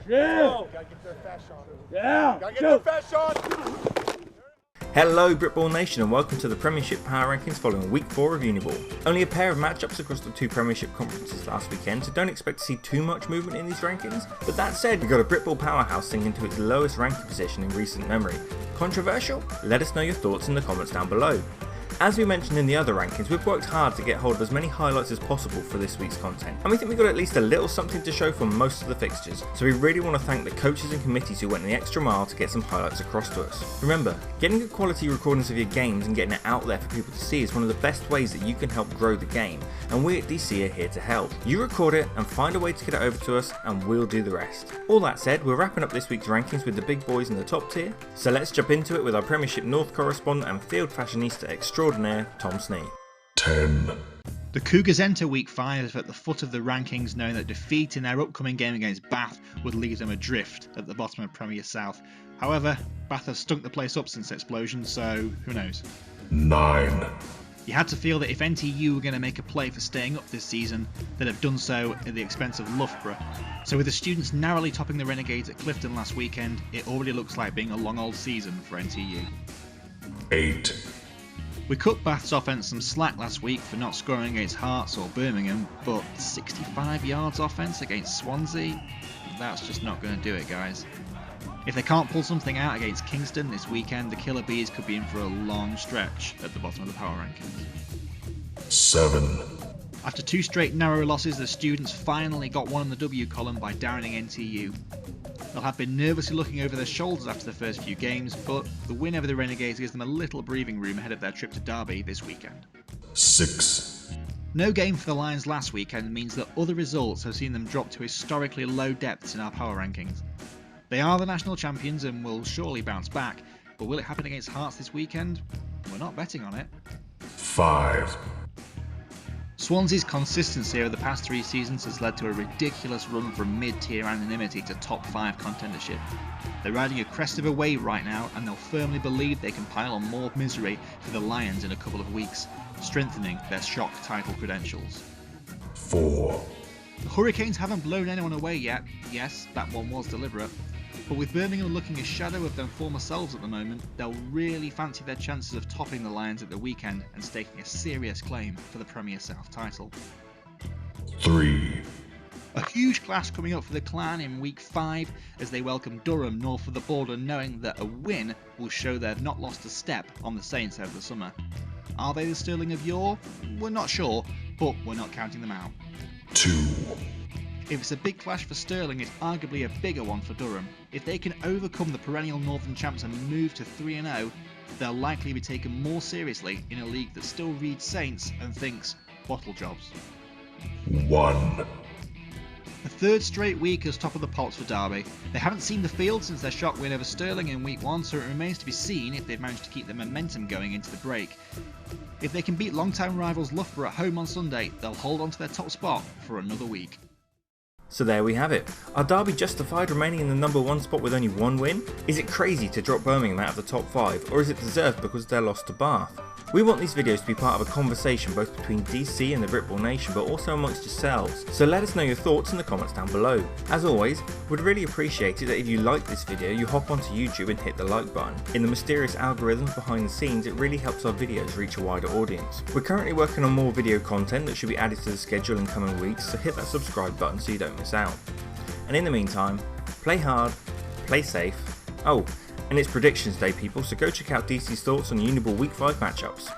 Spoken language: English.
Yeah! Gotta get their fast shot. Yeah! Gotta get their fast shot! Hello Britball Nation and welcome to the Premiership Power Rankings following Week 4 of Uniball. Only a pair of matchups across the two Premiership conferences last weekend, so don't expect to see too much movement in these rankings. But that said, we've got a Britball powerhouse sinking to its lowest ranking position in recent memory. Controversial? Let us know your thoughts in the comments down below. As we mentioned in the other rankings, we've worked hard to get hold of as many highlights as possible for this week's content, and we think we got at least a little something to show for most of the fixtures, so we really want to thank the coaches and committees who went the extra mile to get some highlights across to us. Remember, getting good quality recordings of your games and getting it out there for people to see is one of the best ways that you can help grow the game, and we at DC are here to help. You record it and find a way to get it over to us and we'll do the rest. All that said, we're wrapping up this week's rankings with the big boys in the top tier, so let's jump into it with our Premiership North correspondent and field fashionista extraordinaire, Tom Snee. 10. The Cougars enter Week 5 at the foot of the rankings, knowing that defeat in their upcoming game against Bath would leave them adrift at the bottom of Premier South. However, Bath have stunk the place up since Explosion, so who knows. 9. You had to feel that if NTU were going to make a play for staying up this season, they'd have done so at the expense of Loughborough. So with the students narrowly topping the Renegades at Clifton last weekend, it already looks like being a long old season for NTU. 8. We cut Bath's offence some slack last week for not scoring against Hearts or Birmingham, but 65 yards offence against Swansea? That's just not going to do it, guys. If they can't pull something out against Kingston this weekend, the Killer Bees could be in for a long stretch at the bottom of the power rankings. 7. After two straight narrow losses, the students finally got one in the W column by downing NTU. They'll have been nervously looking over their shoulders after the first few games, but the win over the Renegades gives them a little breathing room ahead of their trip to Derby this weekend. 6. No game for the Lions last weekend means that other results have seen them drop to historically low depths in our power rankings. They are the national champions and will surely bounce back, but will it happen against Hearts this weekend? We're not betting on it. 5. Swansea's consistency over the past 3 seasons has led to a ridiculous run from mid-tier anonymity to top 5 contendership. They're riding a crest of a wave right now, and they'll firmly believe they can pile on more misery for the Lions in a couple of weeks, strengthening their shock title credentials. 4. The Hurricanes haven't blown anyone away yet. Yes, that one was deliberate. But with Birmingham looking a shadow of their former selves at the moment, they'll really fancy their chances of topping the Lions at the weekend and staking a serious claim for the Premier South title. 3. A huge clash coming up for the Clan in Week 5 as they welcome Durham north of the border, knowing that a win will show they've not lost a step on the Saints over the summer. Are they the Sterling of yore? We're not sure, but we're not counting them out. 2. If it's a big clash for Stirling, it's arguably a bigger one for Durham. If they can overcome the perennial Northern champs and move to 3-0, they'll likely be taken more seriously in a league that still reads Saints and thinks bottle jobs. 1. A third straight week as top of the pots for Derby. They haven't seen the field since their shock win over Stirling in Week 1, so it remains to be seen if they've managed to keep the momentum going into the break. If they can beat long-time rivals Loughborough at home on Sunday, they'll hold on to their top spot for another week. So there we have it. Are Derby justified remaining in the number 1 spot with only 1 win? Is it crazy to drop Birmingham out of the top 5, or is it deserved because of their loss to Bath? We want these videos to be part of a conversation both between DC and the Britball Nation, but also amongst yourselves, so let us know your thoughts in the comments down below. As always, we'd really appreciate it that if you like this video, you hop onto YouTube and hit the like button. In the mysterious algorithms behind the scenes, it really helps our videos reach a wider audience. We're currently working on more video content that should be added to the schedule in coming weeks, so hit that subscribe button so you don't miss out. And in the meantime, play hard, play safe. Oh, and it's predictions day people, so go check out DC's thoughts on Uniball Week 5 matchups.